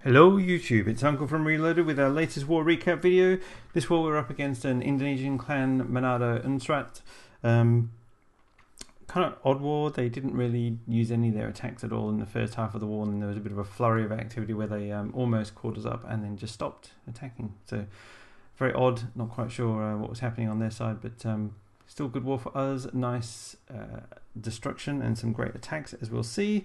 Hello YouTube, it's Uncle from Reloaded with our latest war recap video. This war we're up against an Indonesian clan, Manado Unsrat. Kind of odd war. They didn't really use any of their attacks at all in the first half of the war, and there was a bit of a flurry of activity where they almost caught us up and then just stopped attacking. So very odd, not quite sure what was happening on their side, but still good war for us. Nice destruction and some great attacks, as we'll see.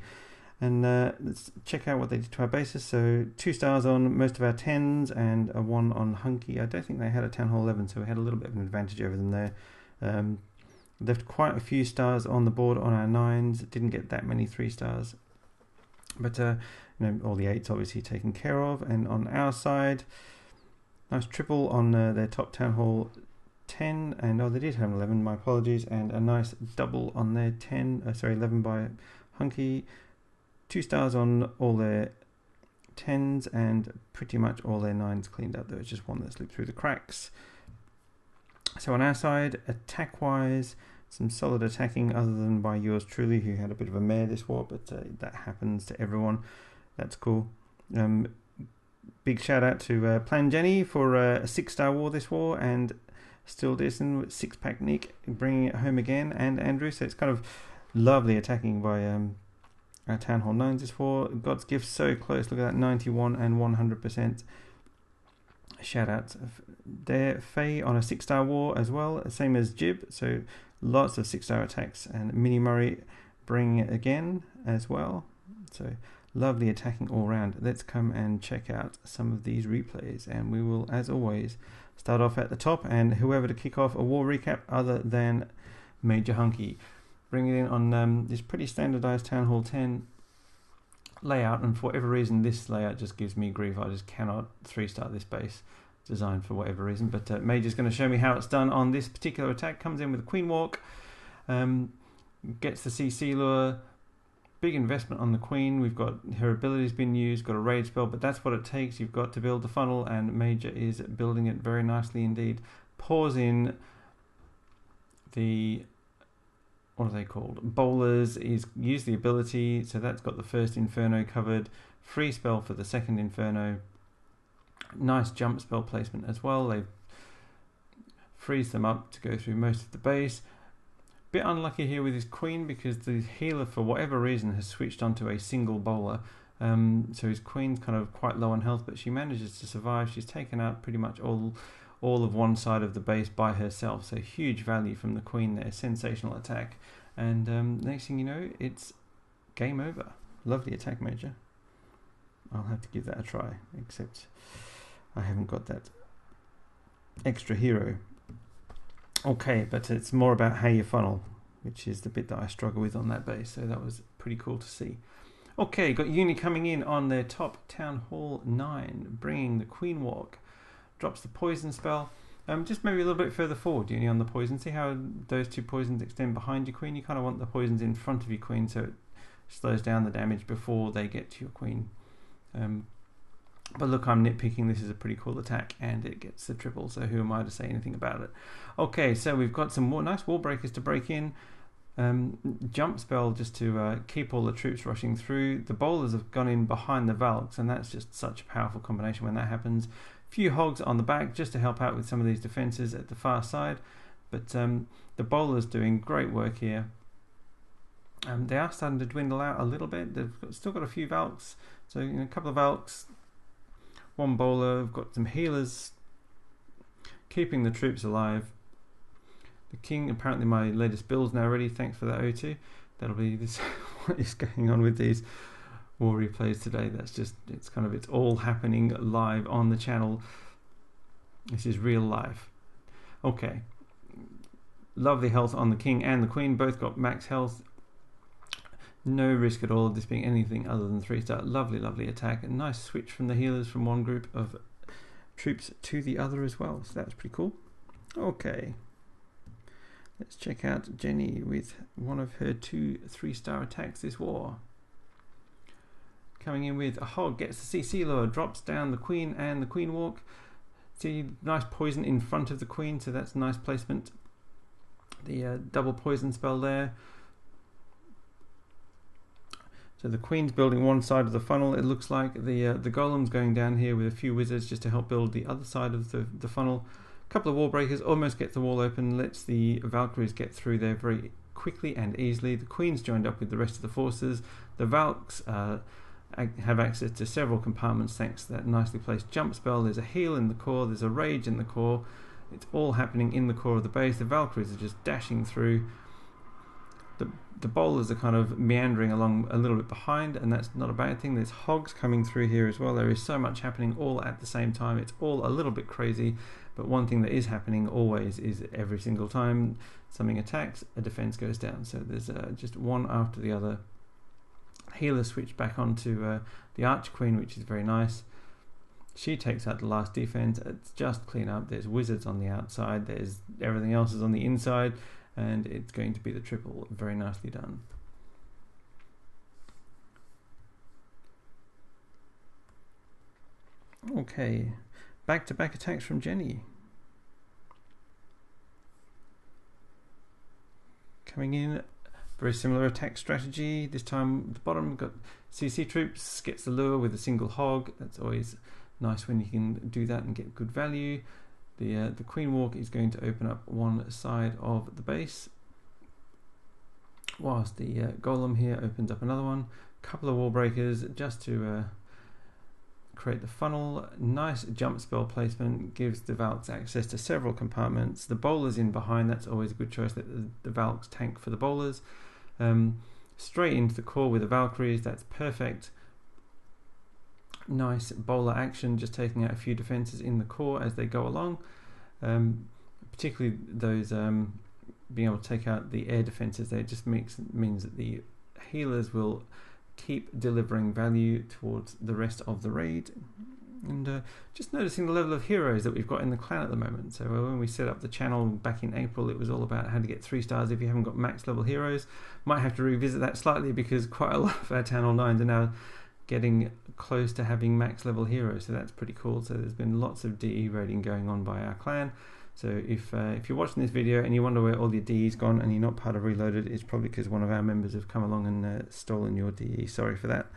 And let's check out what they did to our bases. So 2 stars on most of our 10s and a 1 on Hunky. I don't think they had a Town Hall 11, so we had a little bit of an advantage over them there. Left quite a few stars on the board on our 9s. Didn't get that many 3 stars. But all the 8s obviously taken care of. And on our side, nice triple on their top Town Hall 10. And they did have an 11, my apologies. And a nice double on their 11 by Hunky. 2 stars on all their 10s and pretty much all their 9s cleaned up. There was just one that slipped through the cracks. So on our side, attack-wise, some solid attacking other than by yours truly, who had a bit of a mare this war, but that happens to everyone. That's cool. Big shout out to Plan Jenny for a 6-star war this war, and Still Dison with 6-pack Nick bringing it home again, and Andrew. So it's kind of lovely attacking by our Town Hall 9s is for. God's Gift so close. Look at that, 91 and 100%. Shout out there. Faye on a 6-star war as well, same as Jib. So lots of 6-star attacks. And Mini Murray bringing it again as well. So lovely attacking all round. Let's come and check out some of these replays. And we will, as always, start off at the top. And whoever to kick off a war recap other than Major Hunky. Bring it in on this pretty standardized Town Hall 10 layout, and for whatever reason this layout just gives me grief. I just cannot 3-star this base design for whatever reason, but Major's going to show me how it's done on this particular attack. Comes in with a Queen Walk, gets the CC lure, big investment on the Queen. We've got her abilities been used, got a raid spell, but that's what it takes. You've got to build the funnel, and Major is building it very nicely indeed. Pours in the, what are they called? Bowlers. Is use the ability, so that's got the first Inferno covered. Free spell for the second Inferno. Nice jump spell placement as well. They freeze them up to go through most of the base. Bit unlucky here with his Queen because the healer, for whatever reason, has switched onto a single bowler. So his Queen's kind of quite low on health, but she manages to survive. She's taken out pretty much all of one side of the base by herself, so huge value from the Queen there. Sensational attack, and next thing you know, it's game over. Lovely attack, Major. I'll have to give that a try, except I haven't got that extra hero. Okay, but it's more about how you funnel, which is the bit that I struggle with on that base, so that was pretty cool to see. Okay, got Uni coming in on their top Town Hall 9, bringing the Queen Walk. Drops the poison spell. Just maybe a little bit further forward, Uni, on the poison. See how those 2 poisons extend behind your Queen? You kind of want the poisons in front of your Queen, so it slows down the damage before they get to your Queen. But look, I'm nitpicking. This is a pretty cool attack, and it gets the triple, so who am I to say anything about it? Okay, so we've got some more nice wall breakers to break in. Jump spell just to keep all the troops rushing through. The bowlers have gone in behind the Valks, and that's just such a powerful combination when that happens. Few hogs on the back just to help out with some of these defenses at the far side, but the bowlers doing great work here. They are starting to dwindle out a little bit. They've still got a few Valks, so a couple of Valks, 1 bowler. We've got some healers keeping the troops alive. The King, apparently my latest build's now ready. Thanks for that, O2. That'll be this. What is going on with these war replays today? That's just, it's all happening live on the channel. This is real life. Okay, lovely health on the King and the Queen, both got max health. No risk at all of this being anything other than 3-star. Lovely attack. A nice switch from the healers from one group of troops to the other as well, so that's pretty cool. Okay, let's check out Jenny with one of her 2 3-star attacks this war. Coming in with a hog, gets the CC lure, drops down the Queen and the Queen Walk. See, nice poison in front of the Queen, so that's nice placement. The double poison spell there. So the Queen's building one side of the funnel, it looks like. The Golem's going down here with a few wizards just to help build the other side of the funnel. A couple of wall breakers, almost gets the wall open, lets the Valkyries get through there very quickly and easily. The Queen's joined up with the rest of the forces. The Valks have access to several compartments thanks to that nicely placed jump spell. There's a heal in the core, there's a rage in the core. It's all happening in the core of the base. The Valkyries are just dashing through. The bowlers are kind of meandering along a little bit behind, and that's not a bad thing. There's hogs coming through here as well. There is so much happening all at the same time. It's all a little bit crazy, but one thing that is happening always is every single time something attacks, a defense goes down. So there's just one after the other. Healer switch back onto the Archer Queen, which is very nice. She takes out the last defense. It's just clean up. There's wizards on the outside. There's everything else is on the inside. And it's going to be the triple. Very nicely done. Okay, back-to-back attacks from Jenny. Coming in, very similar attack strategy. This time at the bottom, got CC troops, gets the lure with a single hog. That's always nice when you can do that and get good value. The Queen Walk is going to open up one side of the base, whilst the Golem here opens up another one. Couple of wall breakers just to create the funnel. Nice jump spell placement, gives the Valks access to several compartments. The bowlers in behind, that's always a good choice. Let the Valks tank for the bowlers. Straight into the core with the Valkyries, that's perfect. Nice bowler action, just taking out a few defenses in the core as they go along, particularly those being able to take out the air defenses there. Just means that the healers will keep delivering value towards the rest of the raid. And just noticing the level of heroes that we've got in the clan at the moment. So when we set up the channel back in April, it was all about how to get 3 stars if you haven't got max level heroes. Might have to revisit that slightly because quite a lot of our Town Hall 9s are now getting close to having max level heroes, so that's pretty cool. So there's been lots of DE raiding going on by our clan. So if you're watching this video and you wonder where all your DE's gone and you're not part of Reloaded, it's probably because one of our members have come along and stolen your DE. Sorry for that,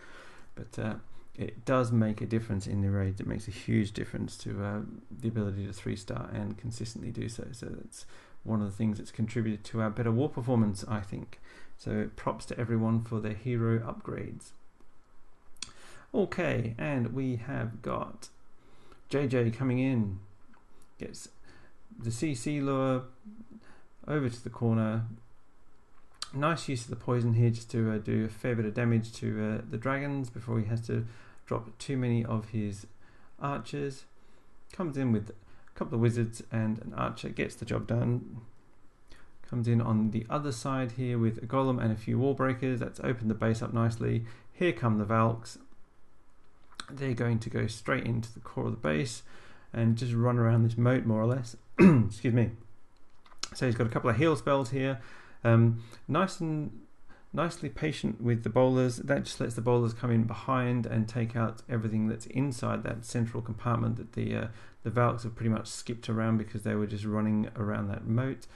but it does make a difference in the raids. It makes a huge difference to the ability to 3-star and consistently do so. So that's one of the things that's contributed to our better war performance, I think. So props to everyone for their hero upgrades. Okay, and we have got JJ coming in, gets the CC lure over to the corner. Nice use of the poison here just to do a fair bit of damage to the dragons before he has to drop too many of his archers. Comes in with a couple of wizards and an archer, gets the job done. Comes in on the other side here with a golem and a few wall breakers. That's opened the base up nicely. Here come the Valks. They're going to go straight into the core of the base and just run around this moat more or less. Excuse me. So he's got a couple of heal spells here. Nicely patient with the bowlers. That just lets the bowlers come in behind and take out everything that's inside that central compartment that the Valks have pretty much skipped around because they were just running around that moat.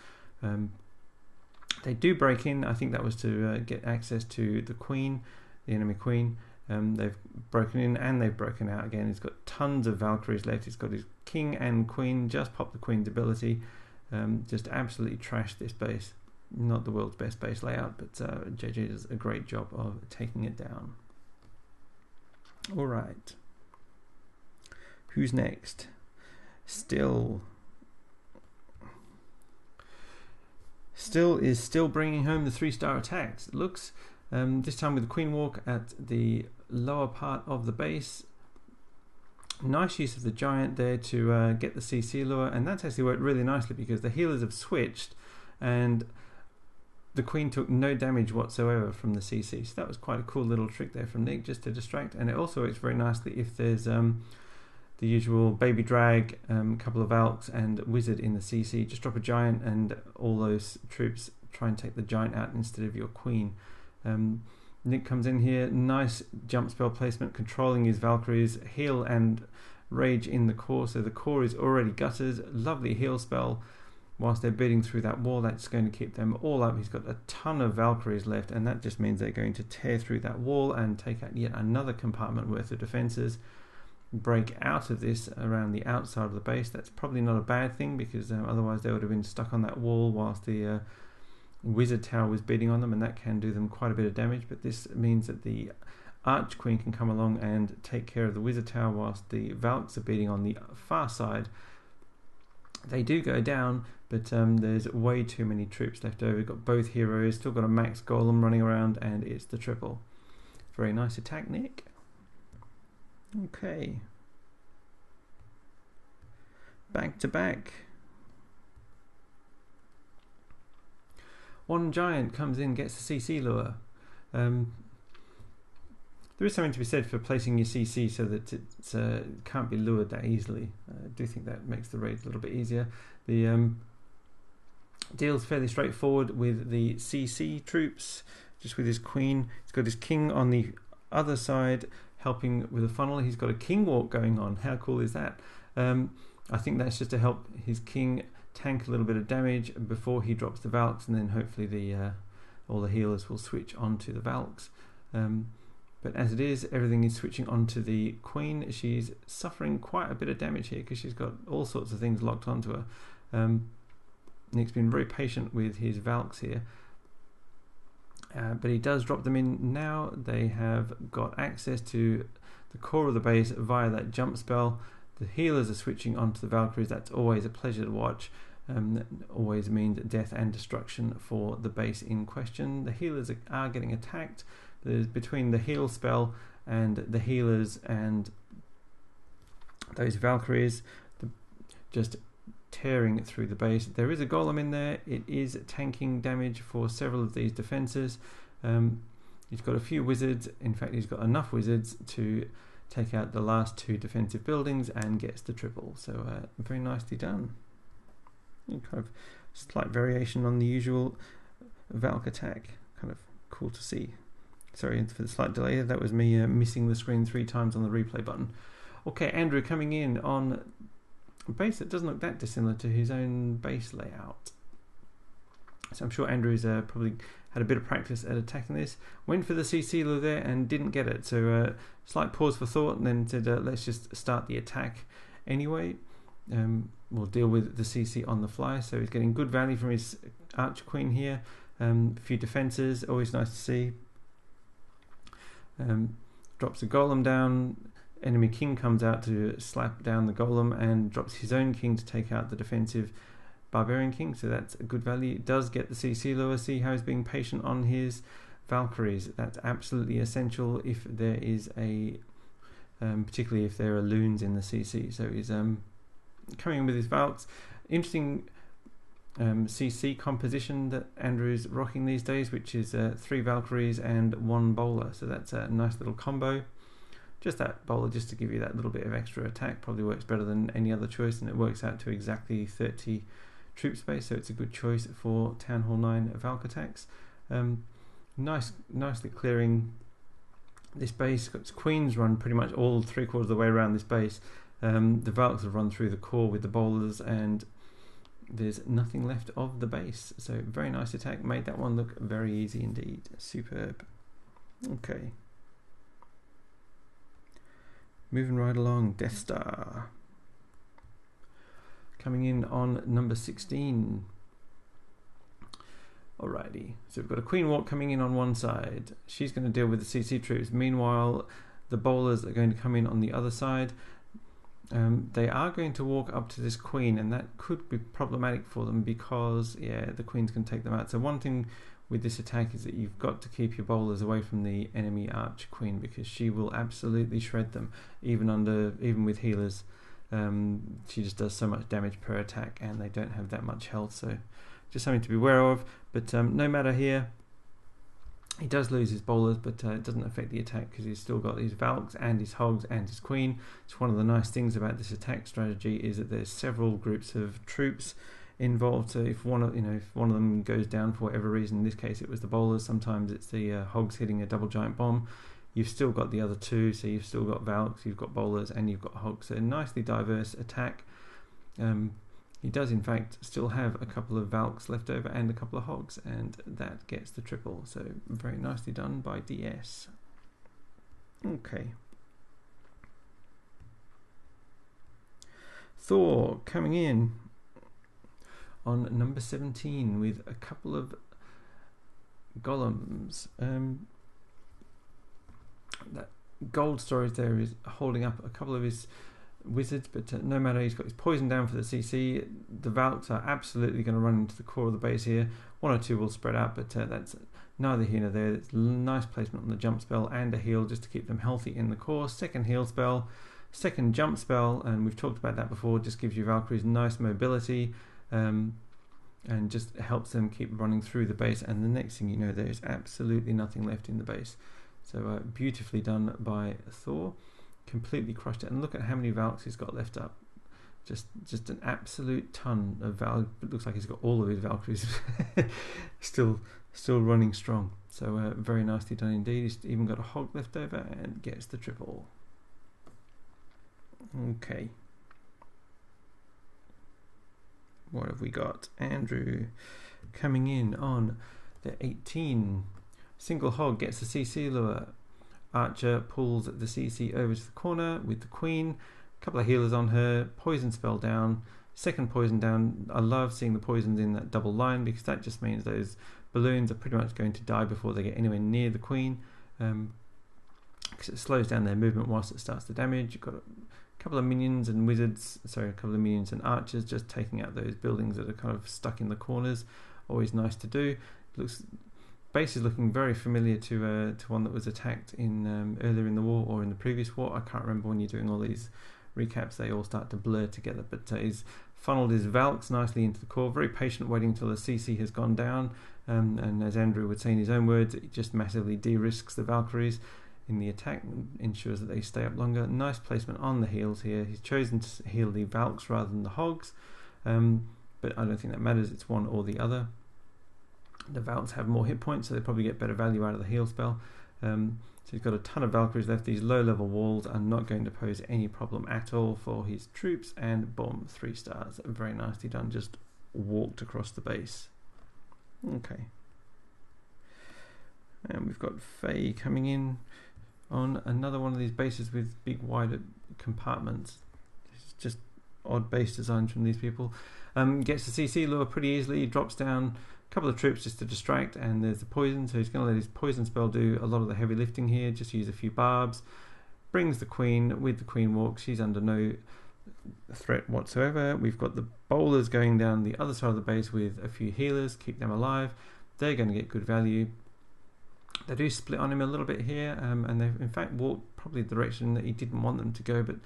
They do break in. I think that was to get access to the Queen, the enemy Queen. They've broken in and they've broken out again. He's got tons of Valkyries left. He's got his King and Queen. Just popped the Queen's ability. Just absolutely trashed this base. Not the world's best base layout, but JJ does a great job of taking it down. Alright. Who's next? Still is still bringing home the 3-star attacks. It looks, this time with the Queen Walk at the lower part of the base. Nice use of the giant there to get the CC lure, and that's actually worked really nicely because the healers have switched and the Queen took no damage whatsoever from the CC. So that was quite a cool little trick there from Nick just to distract, and it also works very nicely if there's the usual baby drag, couple of Valks and wizard in the CC. Just drop a giant and all those troops try and take the giant out instead of your Queen. Nick comes in here, nice jump spell placement, controlling his Valkyries, heal and rage in the core, so the core is already gutted. Lovely heal spell, whilst they're beating through that wall. That's going to keep them all up. He's got a ton of Valkyries left, and that just means they're going to tear through that wall and take out yet another compartment worth of defences, break out of this around the outside of the base. That's probably not a bad thing, because otherwise they would have been stuck on that wall whilst the wizard tower was beating on them, and that can do them quite a bit of damage. But this means that the Arch Queen can come along and take care of the wizard tower whilst the Valks are beating on the far side. They do go down, but there's way too many troops left over. We've got both heroes, still got a max golem running around, and it's the triple. Very nice attack, Nick. Okay. Back to back. One giant comes in, gets the CC lure. There is something to be said for placing your CC so that it can't be lured that easily. I do think that makes the raid a little bit easier. The deal's fairly straightforward with the CC troops, just with his queen. He's got his king on the other side helping with a funnel. He's got a king walk going on. How cool is that? I think that's just to help his king tank a little bit of damage before he drops the Valks, and then hopefully all the healers will switch onto the Valks. But as it is, everything is switching onto the queen. She's suffering quite a bit of damage here because she's got all sorts of things locked onto her. Nick's been very patient with his Valks here. But he does drop them in now. They have got access to the core of the base via that jump spell. The healers are switching onto the Valkyries. That's always a pleasure to watch. That always means death and destruction for the base in question. The healers are getting attacked. There's between the heal spell and the healers and those Valkyries just tearing through the base. There is a golem in there. It is tanking damage for several of these defences. He's got a few wizards. In fact, he's got enough wizards to take out the last two defensive buildings and gets the triple. So very nicely done. Kind of slight variation on the usual Valk attack. Kind of cool to see. Sorry for the slight delay. That was me missing the screen 3 times on the replay button. Okay, Andrew coming in on a base that doesn't look that dissimilar to his own base layout. So I'm sure Andrew's probably had a bit of practice at attacking this. Went for the CC lure there and didn't get it. So slight pause for thought, and then said, let's just start the attack anyway. We'll deal with the CC on the fly. So he's getting good value from his Arch Queen here. A few defences, always nice to see. Drops a golem down. Enemy king comes out to slap down the golem and drops his own king to take out the defensive barbarian king. So that's a good value. It does get the CC lure. See how he's being patient on his Valkyries. That's absolutely essential if there is a particularly if there are loons in the CC. So he's coming in with his Valks. Interesting CC composition that Andrew's rocking these days, which is 3 Valkyries and 1 bowler. So that's a nice little combo. Just that bowler, just to give you that little bit of extra attack, probably works better than any other choice, and it works out to exactly 30 troop space. So it's a good choice for Town Hall 9 Valk attacks. Nicely clearing this base. Got queens run pretty much all 3/4 of the way around this base. The Valks have run through the core with the bowlers, and there's nothing left of the base. So very nice attack. Made that one look very easy indeed. Superb. Okay. Moving right along. Death Star. Coming in on number 16. Alrighty. So we've got a Queen Walk coming in on one side. She's going to deal with the CC troops. Meanwhile, the bowlers are going to come in on the other side. They are going to walk up to this queen, and that could be problematic for them because, yeah, the queens can take them out. So one thing with this attack is that you've got to keep your bowlers away from the enemy Arch Queen, because she will absolutely shred them, even with healers. She just does so much damage per attack, and they don't have that much health. So just something to be aware of. But no matter here. He does lose his bowlers, but it doesn't affect the attack because he's still got his Valks and his Hogs and his Queen. It's one of the nice things about this attack strategy is that there's several groups of troops involved. So if one of them goes down for whatever reason, in this case it was the bowlers. Sometimes it's the Hogs hitting a double giant bomb. You've still got the other two, so you've still got Valks, you've got bowlers, and you've got Hogs. So a nicely diverse attack. He does in fact still have a couple of Valks left over and a couple of Hogs, and that gets the triple. So very nicely done by DS. Okay. Thor coming in on number 17 with a couple of golems. That gold storage there is holding up a couple of his wizards, but no matter, he's got his poison down for the CC. The Valks are absolutely going to run into the core of the base here. One or two will spread out, but that's neither here nor there. It's nice placement on the jump spell and a heal just to keep them healthy in the core. Second heal spell, second jump spell, and we've talked about that before, just gives you Valkyries nice mobility, and just helps them keep running through the base, and the next thing you know, there's absolutely nothing left in the base. So beautifully done by Thor. Completely crushed it, and look at how many Valks he's got left up. Just an absolute ton of Valk. It looks like he's got all of his Valkyries still running strong. So very nicely done indeed. He's even got a Hog left over and gets the triple. Okay. What have we got? Andrew coming in on the 18. Single Hog gets the CC lure. Archer pulls the CC over to the corner with the Queen. A couple of healers on her. Poison spell down. Second poison down. I love seeing the poisons in that double line, because that just means those balloons are pretty much going to die before they get anywhere near the Queen. Because it slows down their movement whilst it starts the damage. You've got a couple of minions and wizards, sorry, a couple of minions and archers just taking out those buildings that are kind of stuck in the corners. Always nice to do. Base is looking very familiar to one that was attacked in earlier in the war, or in the previous war. I can't remember. When you're doing all these recaps, they all start to blur together. But he's funneled his Valks nicely into the core. Very patient, waiting until the CC has gone down. And as Andrew would say in his own words, it just massively de-risks the Valkyries in the attack and ensures that they stay up longer. Nice placement on the heals here. He's chosen to heal the Valks rather than the Hogs, but I don't think that matters. It's one or the other. The Valks have more hit points, so they probably get better value out of the heal spell. So he's got a ton of Valkyries left. These low level walls are not going to pose any problem at all for his troops, and boom, 3 stars. Very nicely done, just walked across the base. Okay. And we've got Faye coming in on another one of these bases with big wider compartments. It's just odd base designs from these people. Gets the CC lure pretty easily, drops down a couple of troops just to distract, and there's the poison, so he's going to let his poison spell do a lot of the heavy lifting here. Just use a few barbs. Brings the Queen. With the Queen walk, she's under no threat whatsoever. We've got the bowlers going down the other side of the base with a few healers, keep them alive. They're going to get good value. They do split on him a little bit here, and they've in fact walked probably the direction that he didn't want them to go, but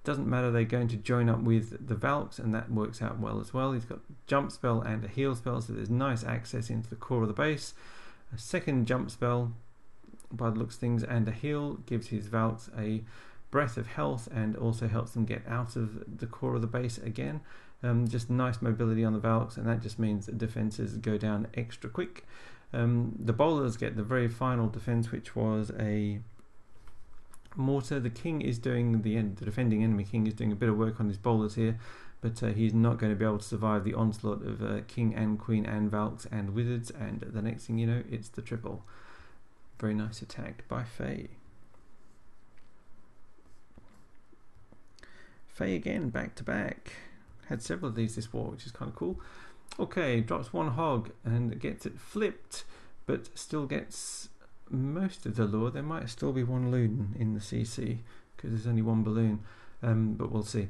doesn't matter. They're going to join up with the Valks, and that works out well as well. He's got jump spell and a heal spell, so there's nice access into the core of the base. A second jump spell by the looks of things, and a heal gives his Valks a breath of health and also helps them get out of the core of the base again. Just nice mobility on the Valks, and that just means that defenses go down extra quick. The bowlers get the very final defense, which was a mortar. The king is doing the defending enemy king is doing a bit of work on his bowlers here, but he's not going to be able to survive the onslaught of king and queen and Valks and wizards, and the next thing you know, it's the triple. Very nice attack by Faye. Faye again, back to back. Had several of these this war, which is kind of cool. Okay, drops one Hog and gets it flipped, but still gets most of the lure. There might still be one loon in the CC because there's only one balloon, but we'll see.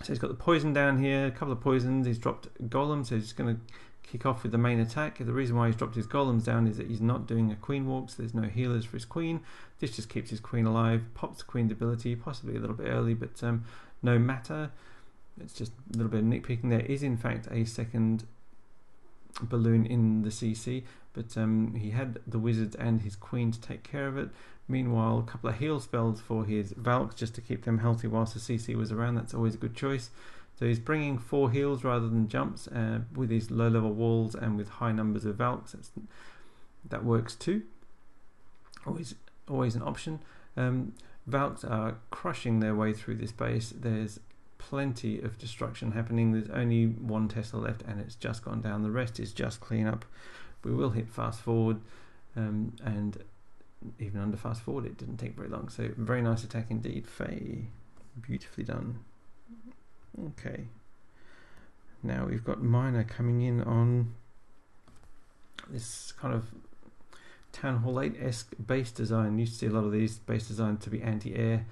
So he's got the poison down here, a couple of poisons. He's dropped Golem, so he's going to kick off with the main attack. The reason why he's dropped his Golems down is that he's not doing a Queen walk, so there's no healers for his Queen. This just keeps his Queen alive, pops the Queen's ability, possibly a little bit early, but no matter. It's just a little bit of nitpicking. There is in fact a second balloon in the CC, but he had the wizards and his Queen to take care of it. Meanwhile, a couple of heal spells for his Valks just to keep them healthy whilst the CC was around. That's always a good choice. So he's bringing 4 heals rather than jumps with his low level walls and with high numbers of Valks. That works too. Always an option. Valks are crushing their way through this base. There's plenty of destruction happening. There's only one Tesla left and it's just gone down. The rest is just cleanup. We will hit fast forward, and even under fast forward it didn't take very long. So very nice attack indeed, Faye. Beautifully done. Okay. Now we've got Miner coming in on this kind of Town Hall 8-esque base design. Used to see a lot of these base designs to be anti-air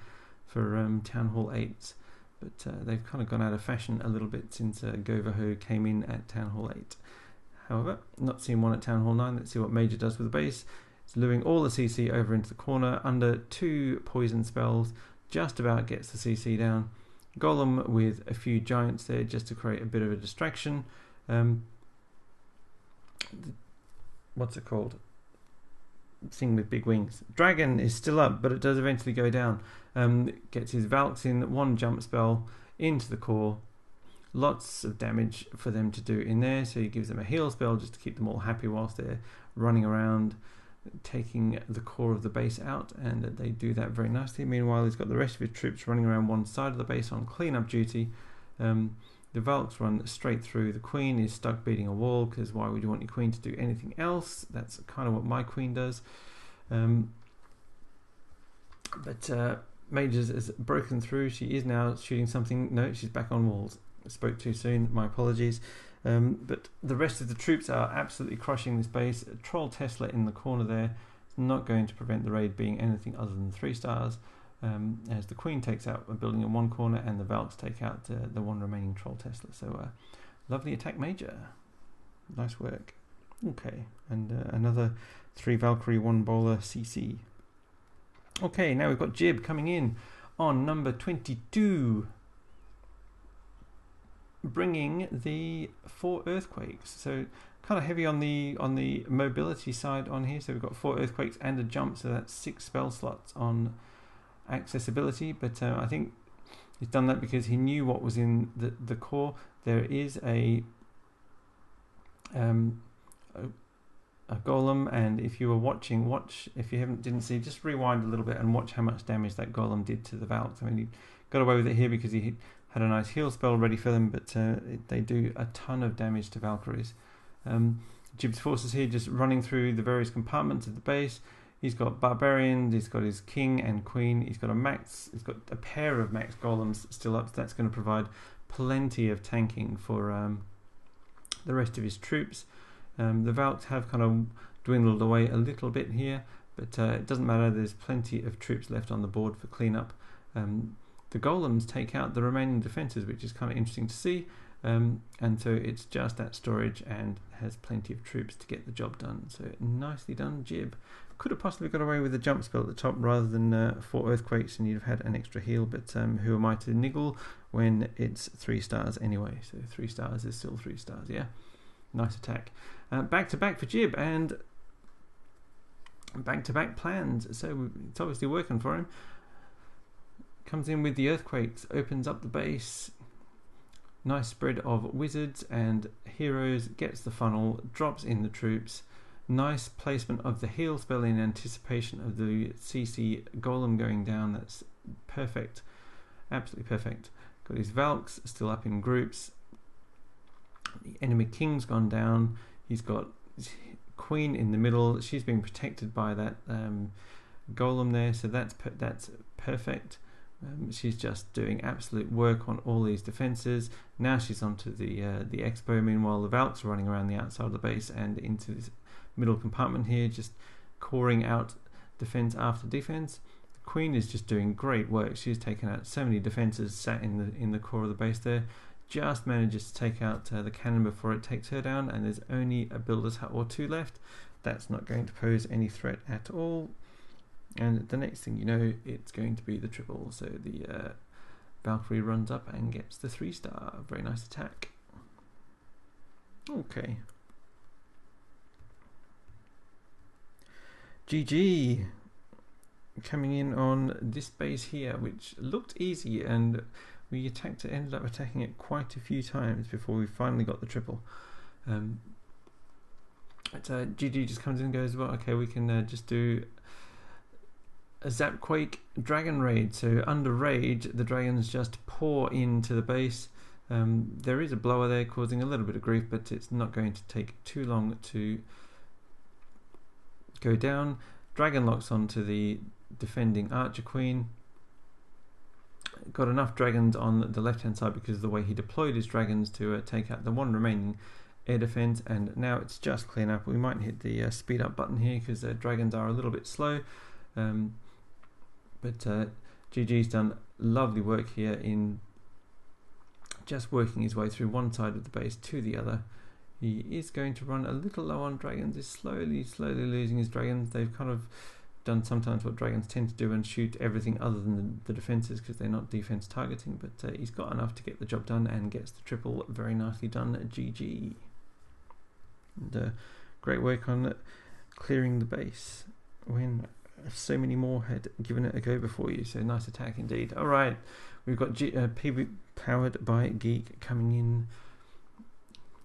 for Town Hall 8s, but they've kind of gone out of fashion a little bit since Govaho came in at Town Hall 8. However, not seeing one at Town Hall 9. Let's see what Major does with the base. It's luring all the CC over into the corner under 2 poison spells. Just about gets the CC down. Golem with a few giants there just to create a bit of a distraction. What's it called? Thing with big wings. Dragon is still up, but it does eventually go down. Gets his Valks in, 1 jump spell into the core. Lots of damage for them to do in there, so he gives them a heal spell just to keep them all happy whilst they're running around taking the core of the base out, and they do that very nicely. Meanwhile, he's got the rest of his troops running around one side of the base on cleanup duty. The Valks run straight through. The Queen is stuck beating a wall, because why would you want your Queen to do anything else? That's kind of what my Queen does. But Majors has broken through. She is now shooting something. No, she's back on walls. Spoke too soon, my apologies. But the rest of the troops are absolutely crushing this base. A Troll Tesla in the corner there is not going to prevent the raid being anything other than 3 stars, as the Queen takes out a building in one corner and the Valks take out the 1 remaining Troll Tesla. So lovely attack, Major. Nice work. Okay, and another 3 Valkyrie, 1 Bowler CC. Okay, now we've got Jib coming in on number 22. Bringing the 4 earthquakes, so kind of heavy on the mobility side on here. So we've got 4 earthquakes and a jump, so that's 6 spell slots on accessibility. But I think he's done that because he knew what was in the core. There is a golem, and if you were watching, if you didn't see, just rewind a little bit and watch how much damage that golem did to the Valks. I mean, he got away with it here because he had a nice heal spell ready for them, but they do a ton of damage to Valkyries. Jib's forces here just running through the various compartments of the base. He's got barbarians, he's got his king and queen, he's got a pair of max golems still up, so that's going to provide plenty of tanking for the rest of his troops. The Valks have kind of dwindled away a little bit here, but it doesn't matter, there's plenty of troops left on the board for cleanup. The golems take out the remaining defences, which is kind of interesting to see, and so it's just that storage and has plenty of troops to get the job done. So nicely done, Jib. Could have possibly got away with a jump spell at the top rather than 4 earthquakes, and you'd have had an extra heal, but who am I to niggle when it's 3 stars anyway? So 3 stars is still 3 stars, yeah. Nice attack. Back to back for Jib, and back to back plans, so it's obviously working for him. Comes in with the earthquakes, opens up the base, nice spread of wizards and heroes, gets the funnel, drops in the troops, nice placement of the heal spell in anticipation of the CC golem going down. That's perfect, absolutely perfect. Got his Valks still up in groups, the enemy king's gone down, he's got his queen in the middle, she's being protected by that golem there, so that's perfect. She's just doing absolute work on all these defences. Now she's onto the expo. Meanwhile, the Valks are running around the outside of the base and into this middle compartment here, just coring out defence after defence. The Queen is just doing great work. She's taken out so many defences sat in the core of the base there. Just manages to take out the cannon before it takes her down, and there's only a builder's hut or 2 left. That's not going to pose any threat at all. And the next thing you know, it's going to be the triple. So the Valkyrie runs up and gets the 3 star. Very nice attack. Okay. GG. Coming in on this base here, which looked easy, and we ended up attacking it quite a few times before we finally got the triple. GG just comes in and goes, well, okay, we can just do a Zapquake Dragon Raid. So under Rage, the dragons just pour into the base. There is a blower there causing a little bit of grief, but it's not going to take too long to go down. Dragon locks onto the defending Archer Queen. Got enough dragons on the left hand side because of the way he deployed his dragons to take out the one remaining air defense, and now it's just clean up. We might hit the speed up button here because the dragons are a little bit slow, but GG's done lovely work here in just working his way through one side of the base to the other. He is going to run a little low on dragons, is slowly losing his dragons. They've kind of done sometimes what dragons tend to do and shoot everything other than the defences because they're not defence targeting, but he's got enough to get the job done and gets the triple very nicely done. GG. And great work on clearing the base when so many more had given it a go before you, so nice attack indeed. Alright, we've got PB powered by Geek coming in.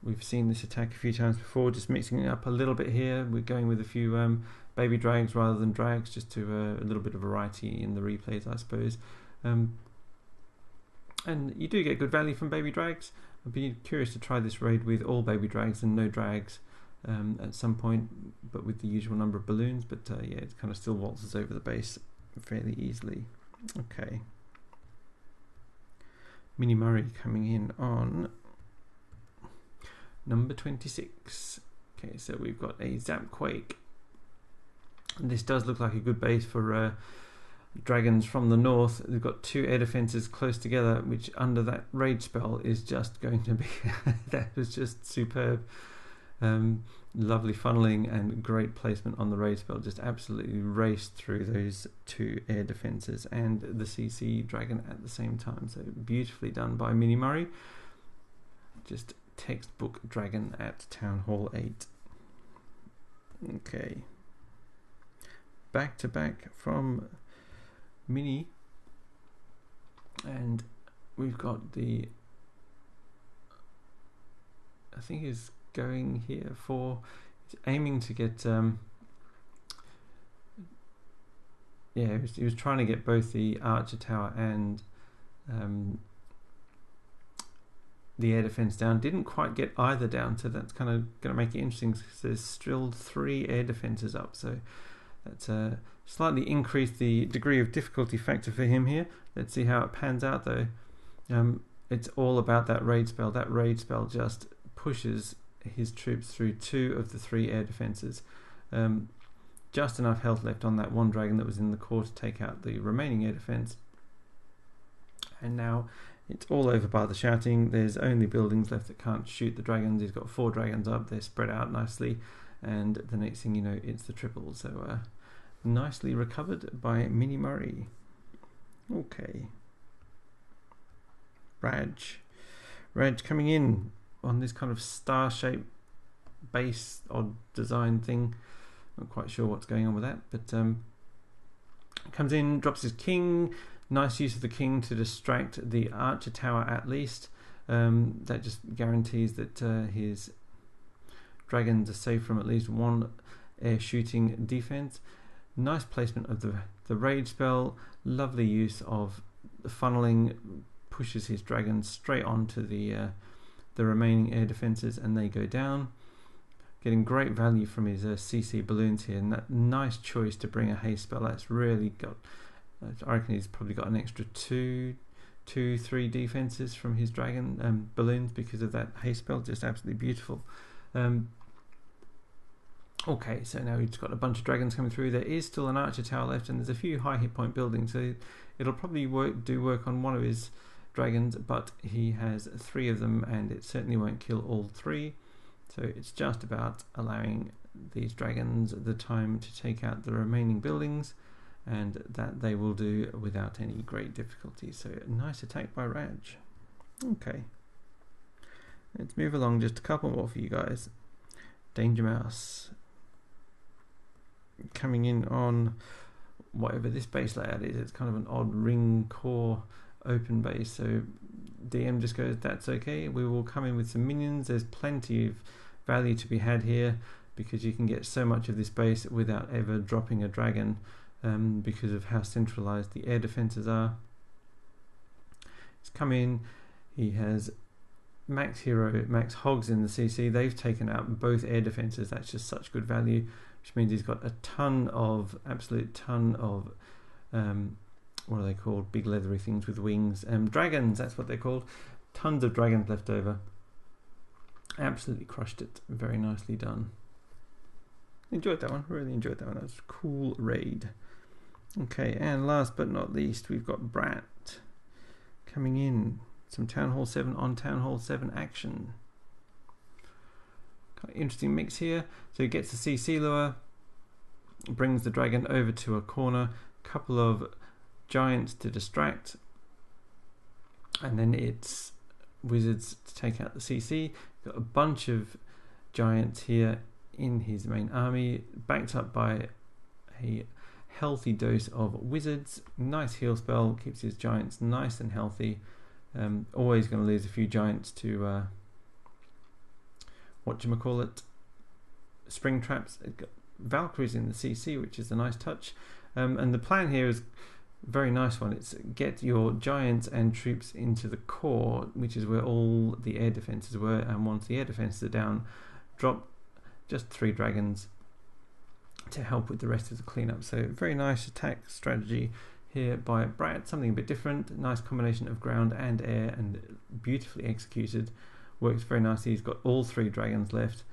We've seen this attack a few times before, just mixing it up a little bit here. We're going with a few baby drags rather than drags, just to a little bit of variety in the replays, I suppose. And you do get good value from baby drags. I'd be curious to try this raid with all baby drags and no drags at some point, but with the usual number of balloons. But yeah, it kind of still waltzes over the base fairly easily. Okay. Mini Murray coming in on number 26. Okay, so we've got a Zapquake. And this does look like a good base for dragons from the north. They've got two air defenses close together, which under that rage spell is just going to be that was just superb. Lovely funneling and great placement on the rage spell, just absolutely raced through those two air defenses and the CC dragon at the same time. So beautifully done by Mini Murray. Just textbook dragon at Town Hall 8. Okay, back to back from Mini, and we've got the, I think he's going here for, he's aiming to get yeah, he was trying to get both the Archer Tower and the air defense down. Didn't quite get either down, so that's kind of going to make it interesting because there's still 3 air defenses up, so that's slightly increased the degree of difficulty factor for him here. Let's see how it pans out though. It's all about that raid spell. That raid spell just pushes his troops through 2 of the 3 air defenses. Just enough health left on that one dragon that was in the core to take out the remaining air defense, and now it's all over by the shouting. There's only buildings left that can't shoot the dragons. He's got 4 dragons up, they're spread out nicely, and the next thing you know, it's the triple. So nicely recovered by Mini Murray. Okay, Raj coming in on this kind of star-shaped base, odd design thing. Not quite sure what's going on with that, but comes in, drops his king. Nice use of the king to distract the Archer Tower at least. That just guarantees that his dragons are safe from at least 1 air shooting defense. Nice placement of the rage spell. Lovely use of the funneling. Pushes his dragons straight onto the remaining air defenses, and they go down. Getting great value from his CC balloons here, and that nice choice to bring a haste spell. That's really got, I reckon he's probably got an extra 3 defenses from his dragon balloons because of that haste spell. Just absolutely beautiful. Okay, so now he's got a bunch of dragons coming through. There is still an Archer Tower left, and there's a few high hit point buildings, so it'll probably do work on one of his dragons, but he has 3 of them, and it certainly won't kill all 3. So it's just about allowing these dragons the time to take out the remaining buildings, and that they will do without any great difficulty. So a nice attack by Raj. Okay, let's move along, just a couple more for you guys. Danger Mouse coming in on whatever this base layout is. It's kind of an odd ring core open base, so DM just goes, that's okay, we will come in with some minions. There's plenty of value to be had here because you can get so much of this base without ever dropping a dragon. because of how centralized the air defenses are. He's come in, he has max hero, max hogs in the CC. They've taken out both air defenses. That's just such good value, which means he's got a ton of, absolute ton of, what are they called? Big leathery things with wings. Dragons, that's what they're called. Tons of dragons left over. Absolutely crushed it. Very nicely done. Enjoyed that one. Really enjoyed that one. That was a cool raid. Okay, and last but not least, we've got Brat coming in. Some Town Hall 7 on Town Hall 7 action. Kind of interesting mix here. So he gets the CC lure, brings the dragon over to a corner, couple of giants to distract, and then it's wizards to take out the CC. Got a bunch of giants here in his main army, backed up by a healthy dose of wizards. Nice heal spell, keeps his giants nice and healthy. Always going to lose a few giants to whatchamacallit, spring traps. Got Valkyries in the CC, which is a nice touch. And the plan here is a very nice one. It's get your giants and troops into the core, which is where all the air defenses were. And once the air defenses are down, drop just 3 dragons to help with the rest of the cleanup. So very nice attack strategy here by Brat, something a bit different. Nice combination of ground and air, and beautifully executed. Works very nicely. He's got all 3 dragons left.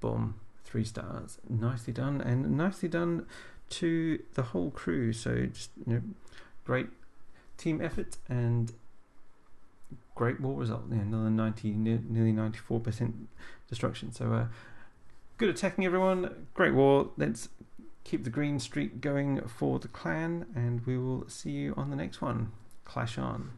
Boom, 3 stars. Nicely done, and nicely done to the whole crew. So just, you know, great team effort and great war result. Yeah, another 90, nearly 94% destruction. So good attacking, everyone. Great war. Let's keep the green streak going for the clan, and we will see you on the next one. Clash on.